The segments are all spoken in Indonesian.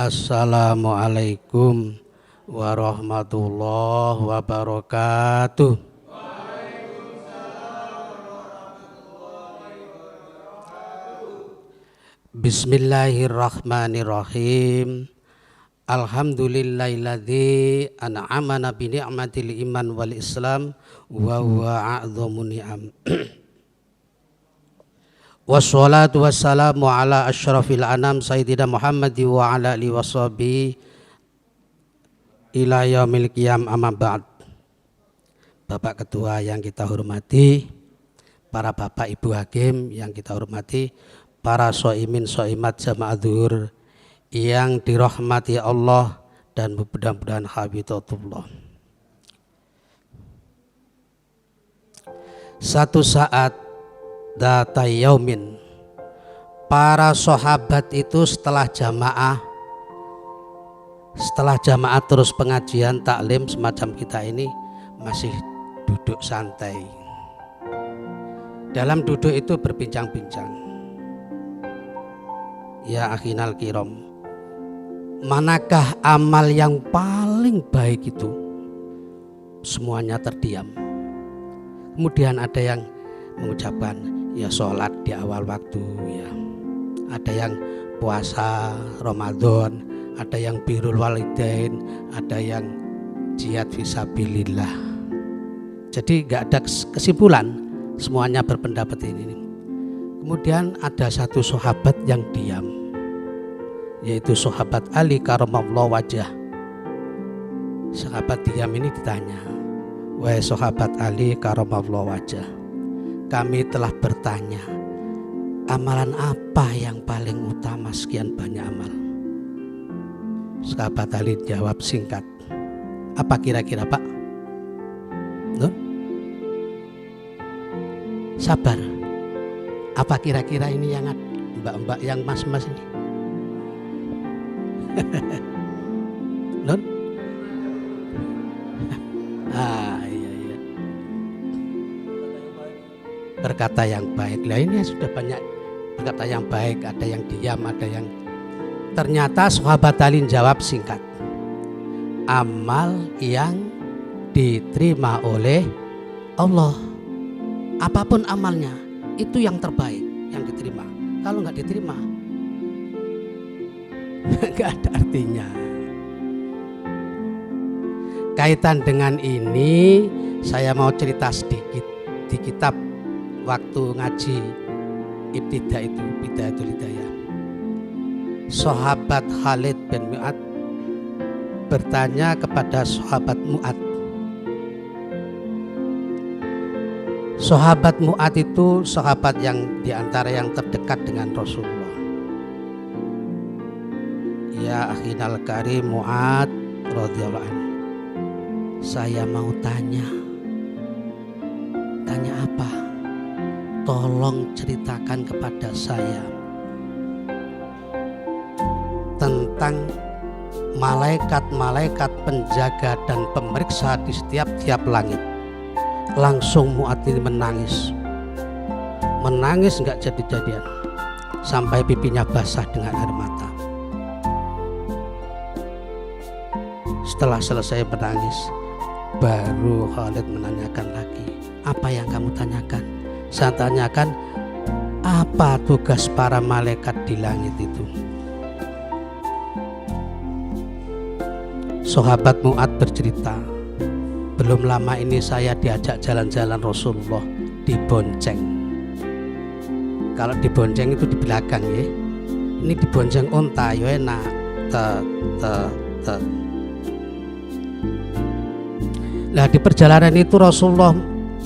Assalamualaikum warahmatullahi wabarakatuh. Bismillahirrahmanirrahim. Alhamdulillahilladzi an'amana bi ni'matil iman wal islam wa huwa a'dhamu ni'am. Wassalatu wassalamu ala asyrafil anam sayyidina Muhammad wa ala alihi washabihi ila yaumil qiyam, amma ba'd. Bapak Ketua yang kita hormati, para Bapak Ibu Hakim yang kita hormati, para soimin soimat jamaah zuhur yang dirahmati Allah dan mudah-mudahan habitatullah. Satu saat data yaumin, para sahabat itu setelah jamaah terus pengajian taklim semacam kita ini masih duduk santai. Dalam duduk itu berbincang-bincang. Ya akhinal kiram, manakah amal yang paling baik itu? Semuanya terdiam. Kemudian ada yang mengucapkan, ya sholat di awal waktu, ya. Ada yang puasa Ramadan, ada yang birrul walidain, ada yang jihad fisabilillah. Jadi nggak ada kesimpulan, semuanya berpendapat ini. Kemudian ada satu sahabat yang diam, yaitu sahabat Ali karamallahu wajah. Sahabat diam ini ditanya, wahai sahabat Ali karamallahu wajah, kami telah bertanya, amalan apa yang paling utama sekian banyak amal? Sahabat Ali jawab singkat, apa kira-kira Pak? Nun? Sabar. Apa kira-kira ini yang mbak-mbak yang mas-mas ini? Nun? Iya. Berkata yang baik. Lah ini sudah banyak berkata yang baik, ada yang diam, ada yang. Ternyata sahabat Ali jawab singkat, amal yang diterima oleh Allah. Apapun amalnya, itu yang terbaik yang diterima. Kalau nggak diterima, nggak ada artinya. Kaitan dengan ini, saya mau cerita sedikit di kitab waktu ngaji Bidayatul Hidayah. Sahabat Khalid bin Mu'ad bertanya kepada sahabat Mu'ad. Sahabat Mu'ad itu sahabat yang diantara yang terdekat dengan Rasulullah. Ya akhinal karim Mu'ad radhiyallahu anhu, saya mau tanya apa? Tolong ceritakan kepada saya tentang malaikat-malaikat penjaga dan pemeriksa di setiap langit. Langsung Mu'ad ini menangis nggak jadi-jadian sampai pipinya basah dengan air mata. Setelah selesai menangis, baru Khalid menanyakan lagi, apa yang kamu tanyakan? Saya tanyakan, apa tugas para malaikat di langit itu? Sahabat Mu'ad bercerita, belum lama ini saya diajak jalan-jalan Rasulullah, dibonceng. Kalau dibonceng itu di belakang ya. Ini dibonceng onta, ya enak. Nah di perjalanan itu Rasulullah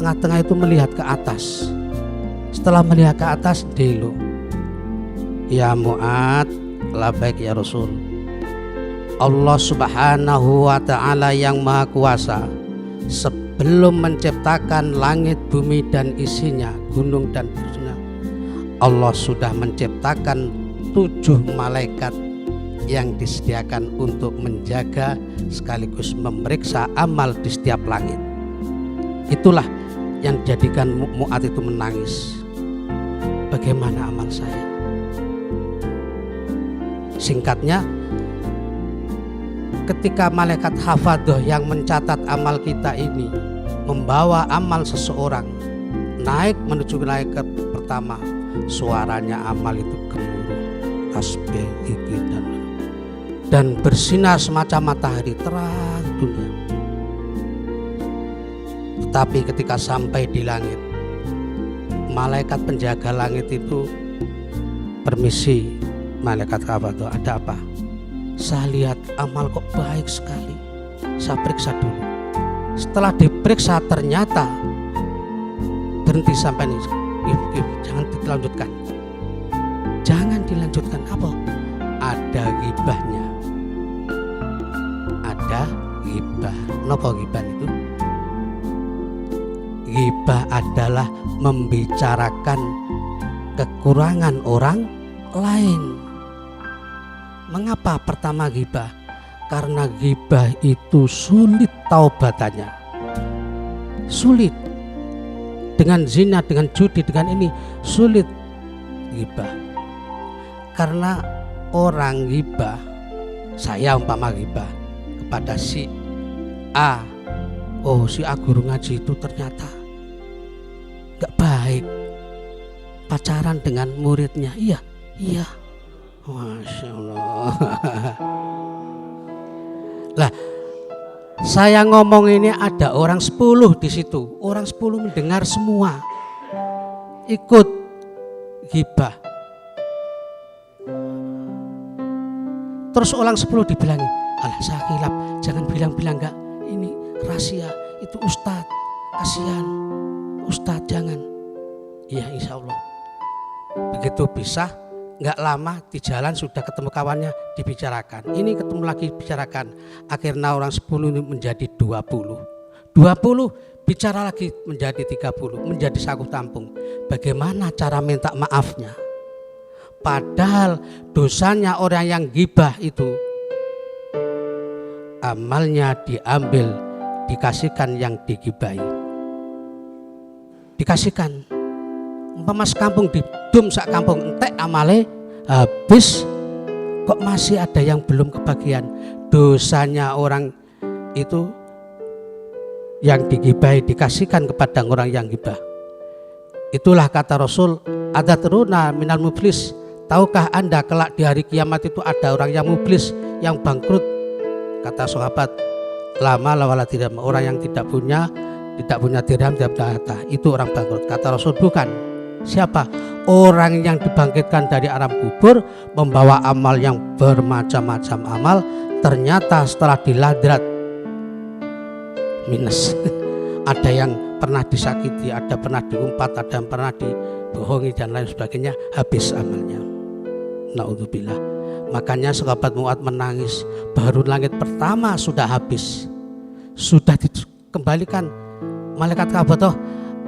tengah-tengah itu melihat ke atas. Setelah melihat ke atas, delu, ya Mu'ad, labaik ya Rasul. Allah Subhanahu wa ta'ala yang Maha Kuasa sebelum menciptakan langit, bumi dan isinya, gunung dan seterusnya, Allah sudah menciptakan 7 malaikat yang disediakan untuk menjaga sekaligus memeriksa amal di setiap langit. Itulah yang jadikan Mu'ad itu menangis. Bagaimana amal saya? Singkatnya, ketika malaikat hafadhah yang mencatat amal kita ini membawa amal seseorang naik menuju wilayah pertama, suaranya amal itu gemuruh, tasbih, zikir dan bersinar semacam matahari terang dunia. Tetapi ketika sampai di langit, malaikat penjaga langit itu, permisi malaikat hafadhah, ada apa? Saya lihat amal kok baik sekali, saya periksa dulu. Setelah diperiksa ternyata berhenti sampai ini. Jangan dilanjutkan. Jangan dilanjutkan. Apa? Ada ghibahnya. Ada ghibah. Napa ghibah itu? Ghibah adalah membicarakan kekurangan orang lain. Mengapa pertama ghibah? Karena ghibah itu sulit taubatannya. Sulit. Dengan zina, dengan judi, dengan ini sulit ghibah. Karena orang ghibah, saya umpama ghibah kepada si A, oh si A guru ngaji itu ternyata gak baik, pacaran dengan muridnya. Iya, Masya Allah. Lah, saya ngomong ini ada orang 10 di situ. Orang 10 mendengar semua. Ikut ghibah. Terus orang 10 dibilangi, alah saya khilaf, jangan bilang-bilang enggak. Ini rahasia, itu ustadz. Kasihan. Ustadz jangan. Iya insya Allah. Begitu pisah, nggak lama di jalan sudah ketemu kawannya, dibicarakan. Ini ketemu lagi bicarakan. Akhirnya orang 10 ini menjadi 20. 20 bicara lagi menjadi 30, menjadi saku tampung. Bagaimana cara minta maafnya? Padahal dosanya orang yang ghibah itu, amalnya diambil, dikasihkan yang dighibahi. Dikasihkan. Umpama sekampung didum sak kampung entek amale habis, kok masih ada yang belum kebagian. Dosanya orang itu yang dighibahi dikasihkan kepada orang yang ghibah. Itulah kata Rasul, adatuna minal muflis. Tahukah anda kelak di hari kiamat itu ada orang yang muflis, yang bangkrut? Kata sahabat, lama lawala tidak, orang yang tidak punya dirham, tidak punya harta, itu orang bangkrut. Kata Rasul, bukan. Siapa? Orang yang dibangkitkan dari alam kubur membawa amal yang bermacam-macam amal, ternyata setelah diladrat minus. Ada yang pernah disakiti, ada pernah diumpat, ada yang pernah dibohongi dan lain sebagainya, habis amalnya. Naudzubillah. Makanya sahabat Mu'ad menangis, baru langit pertama sudah habis, sudah dikembalikan. Malaikat hafadhah,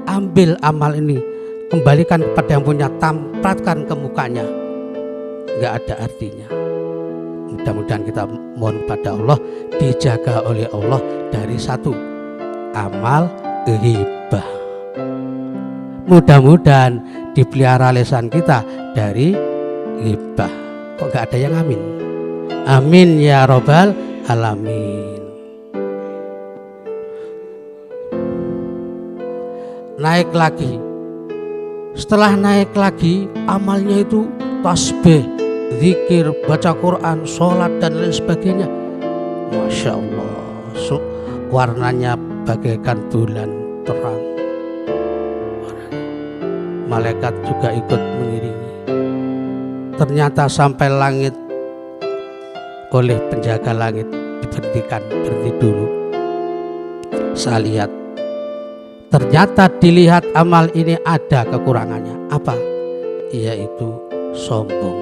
ambil amal ini, kembalikan kepada yang punya, tampratkan ke mukanya. Gak ada artinya. Mudah-mudahan kita mohon pada Allah, dijaga oleh Allah dari satu amal ghibah. Mudah-mudahan dipelihara lisan kita dari ghibah. Kok gak ada yang amin? Amin ya robbal alamin. Naik lagi. Setelah naik lagi, amalnya itu tasbih, zikir, baca Quran, sholat dan lain sebagainya. Masya Allah, warnanya bagaikan bulan terang. Malaikat juga ikut mengiringi. Ternyata sampai langit, oleh penjaga langit diberhentikan, berhenti dulu. Saya lihat, ternyata dilihat amal ini ada kekurangannya. Apa? Yaitu sombong.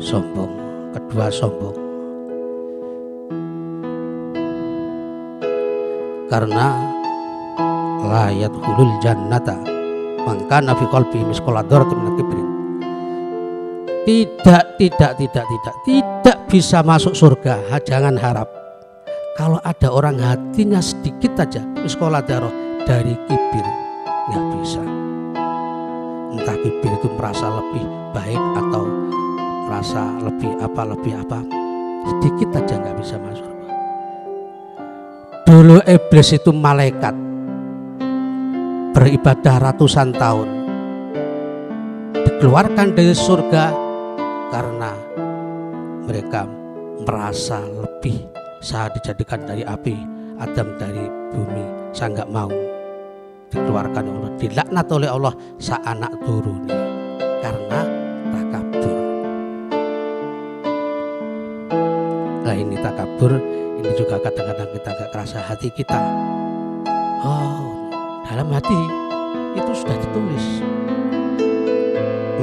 Sombong. Kedua sombong. Karena la yadkhulul jannata man kana fi qalbihi misqala dzarratin min kibrin. Tidak bisa masuk surga. Jangan harap. Kalau ada orang hatinya sedikit aja misqala dzarrah dari kibir, nggak bisa. Entah kibir itu merasa lebih baik atau merasa lebih apa, sedikit aja nggak bisa masuk surga. Dulu iblis itu malaikat, beribadah ratusan tahun, dikeluarkan dari surga karena mereka merasa lebih. Saya dijadikan dari api, Adam dari bumi. Saya nggak mau, dikeluarkan oleh Allah, dilaknat oleh Allah sa anak turun karena takabur. Nah ini takabur, ini juga kadang-kadang kita nggak kerasa hati kita. Oh, dalam hati itu sudah ditulis.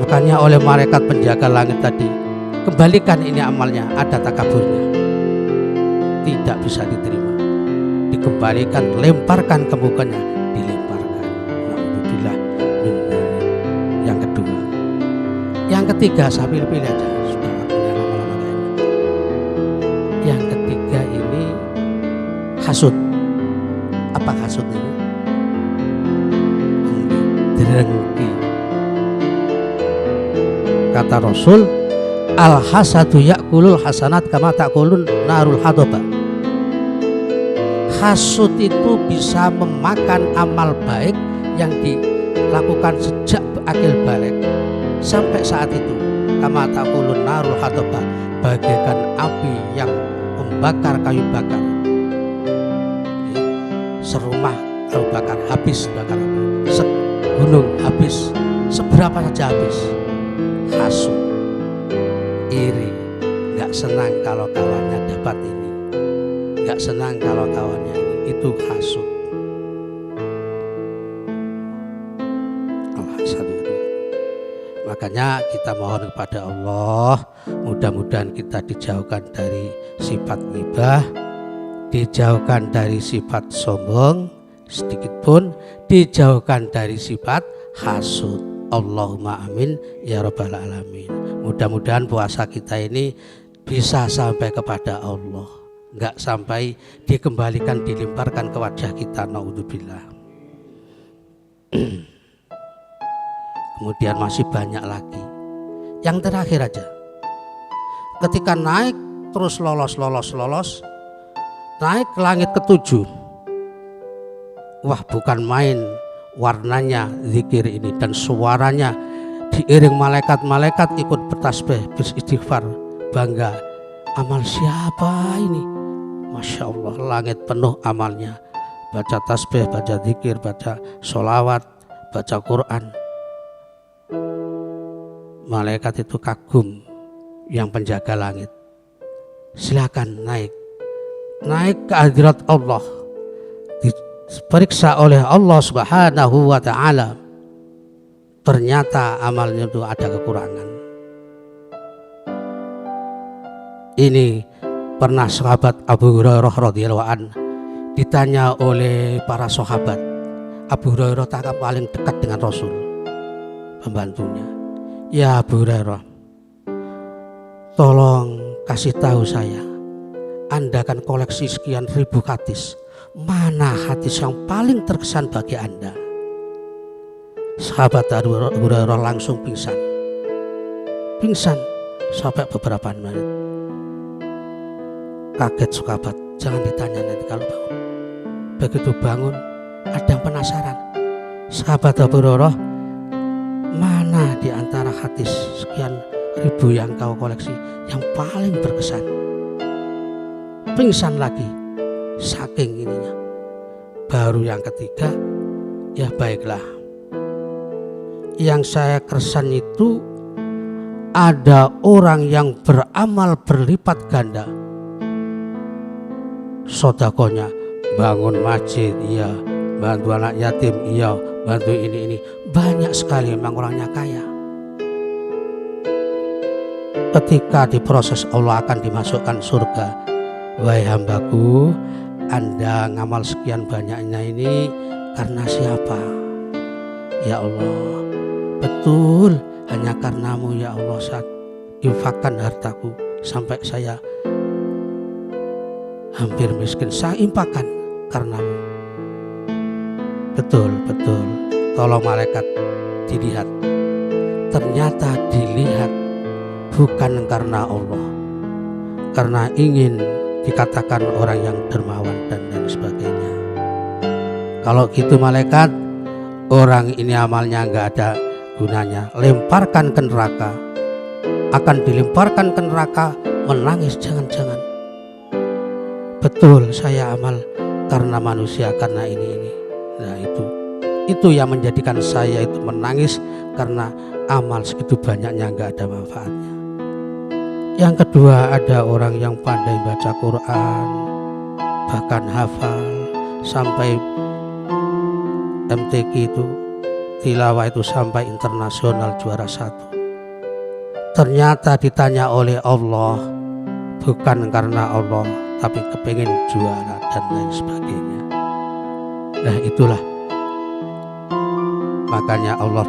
Makanya oleh malaikat penjaga langit tadi, kembalikan ini amalnya, ada takaburnya, tidak bisa diterima, dikembalikan, lemparkan ke mukanya, dilemparkan. Alhamdulillah. Yang kedua, yang ketiga, saya pilih-pilih aja, sudah waktunya lama-lama kayak ini. Yang ketiga ini hasud. Apa hasud ini? Dengki. Kata Rasul, al hasadu ya'kulul hasanat kama ta'kulun narul hadoba. Hasud itu bisa memakan amal baik yang dilakukan sejak akil balik sampai saat itu. Kama ta'kulun narul hadoba, bagaikan api yang membakar kayu bakar. Serumah kayu bakar habis, bakar gunung habis, seberapa saja habis. Hasud, iri, nggak senang kalau kawannya dapat ini, nggak senang kalau kawannya ini, itu hasud. Makanya kita mohon kepada Allah, mudah-mudahan kita dijauhkan dari sifat ghibah, dijauhkan dari sifat sombong sedikit pun, dijauhkan dari sifat hasud. Allahumma amin ya rabbal alamin. Mudah-mudahan puasa kita ini bisa sampai kepada Allah, nggak sampai dikembalikan, dilemparkan ke wajah kita. Naudzubillah. Kemudian masih banyak lagi. Yang terakhir aja, ketika naik terus lolos, naik ke langit ke-7. Wah, bukan main warnanya zikir ini, dan suaranya diiring malaikat-malaikat ikut bertasbih, beristighfar, bangga. Amal siapa ini? Masya Allah, langit penuh amalnya. Baca tasbih, baca zikir, baca sholawat, baca Quran. Malaikat itu kagum, yang penjaga langit. Silakan naik ke hadirat Allah, diperiksa oleh Allah Subhanahu wa ta'ala. Ternyata amalnya itu ada kekurangan. Ini pernah sahabat Abu Hurairah radhiyallahu anhu ditanya oleh para sahabat. Abu Hurairah tak paling dekat dengan Rasul, pembantunya. Ya Abu Hurairah, tolong kasih tahu saya, Anda kan koleksi sekian ribu hadis, mana hadis yang paling terkesan bagi Anda? Sahabat Abu Hurairah langsung pingsan sampai beberapa menit. Kaget sahabat, jangan ditanya nanti kalau bangun. Begitu bangun, ada yang penasaran. Sahabat Abu Hurairah, mana di antara hadis sekian ribu yang kau koleksi yang paling berkesan? Pingsan lagi, saking ininya. Baru yang ketiga, ya baiklah, yang saya keresan itu ada orang yang beramal berlipat ganda. Sodakonya, bangun masjid, iya, bantu anak yatim, iya, bantu ini, banyak sekali, memang orangnya kaya. Ketika diproses Allah akan dimasukkan surga. Wahai hambaku, Anda ngamal sekian banyaknya ini karena siapa? Ya Allah, betul hanya karenamu ya Allah, saat infakkan hartaku sampai saya hampir miskin, saya infakkan karenamu. Betul, tolong malaikat dilihat. Ternyata dilihat bukan karena Allah, karena ingin dikatakan orang yang dermawan dan lain sebagainya. Kalau gitu malaikat, orang ini amalnya nggak ada gunanya, lemparkan ke neraka. Akan dilemparkan ke neraka, menangis jangan-jangan. Betul, saya amal karena manusia, karena ini. Nah itu yang menjadikan saya itu menangis, karena amal segitu banyaknya nggak ada manfaatnya. Yang kedua, ada orang yang pandai baca Quran, bahkan hafal sampai MTQ itu, tilawah itu sampai internasional juara 1. Ternyata ditanya oleh Allah, bukan karena Allah, tapi kepingin juara dan lain sebagainya. Nah itulah, makanya Allah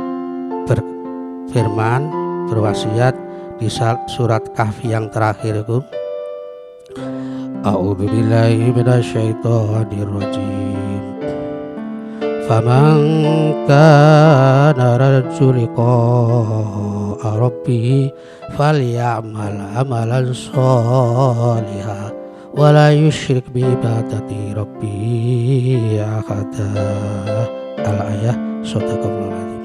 berfirman, berwasiat di surat Kahfi yang terakhir itu, A'udzubillahi minasyaitonirrajim. Faman kana yarju liqa'a rabbih falyamal amalan shalihan wa la yusyrik bi ibadati rabbih ahada. Al-ayah Shadaqallahul Adzim.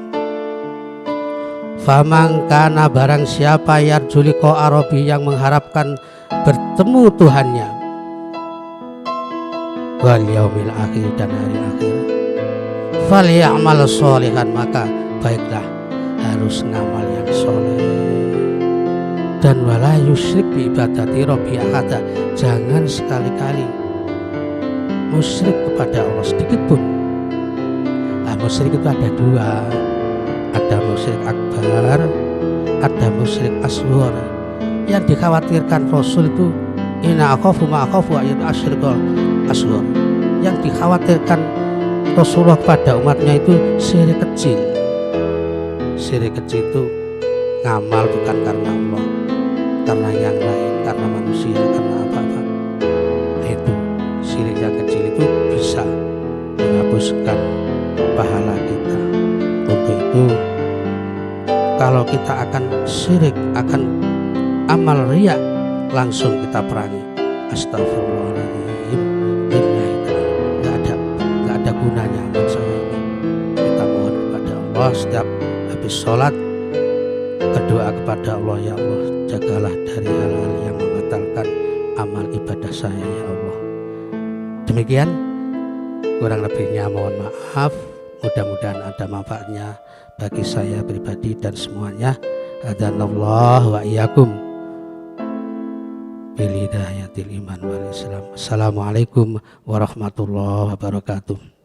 Faman kana, barang siapa yarju liqa'a rabbih, yang mengharapkan bertemu Tuhannya, wal yaumil akhir, dan hari akhir, falyamal sholihan, maka baiklah harus ngamal yang soleh, dan wala yusyrik bi ibadati rabbi ahada, jangan sekali-kali musyrik kepada Allah sedikit pun. Nah, musyrik itu ada dua, ada musyrik akbar, ada musyrik asghar. Yang dikhawatirkan Rasul itu inna akhafu ma akhafu ayat asyrikul asghar. Yang dikhawatirkan Rasulullah pada umatnya itu syirik kecil. Syirik kecil itu ngamal bukan karena Allah, karena yang lain, karena manusia, karena apa-apa. Itu syirik yang kecil itu bisa menghapuskan pahala kita. Untuk itu, kalau kita akan syirik, akan amal riya, langsung kita perangi. Astagfirullahaladzim, nggak ada gunanya amal saya ini. Kita mohon kepada Allah setiap habis sholat, berdoa kepada Allah, ya Allah, jagalah dari hal-hal yang membatalkan amal ibadah saya, ya Allah. Demikian, kurang lebihnya mohon maaf. Mudah-mudahan ada manfaatnya bagi saya pribadi dan semuanya. Hadanallahu wa iyyakum bil hidayatil iman wal islam. Assalamualaikum warahmatullahi wabarakatuh.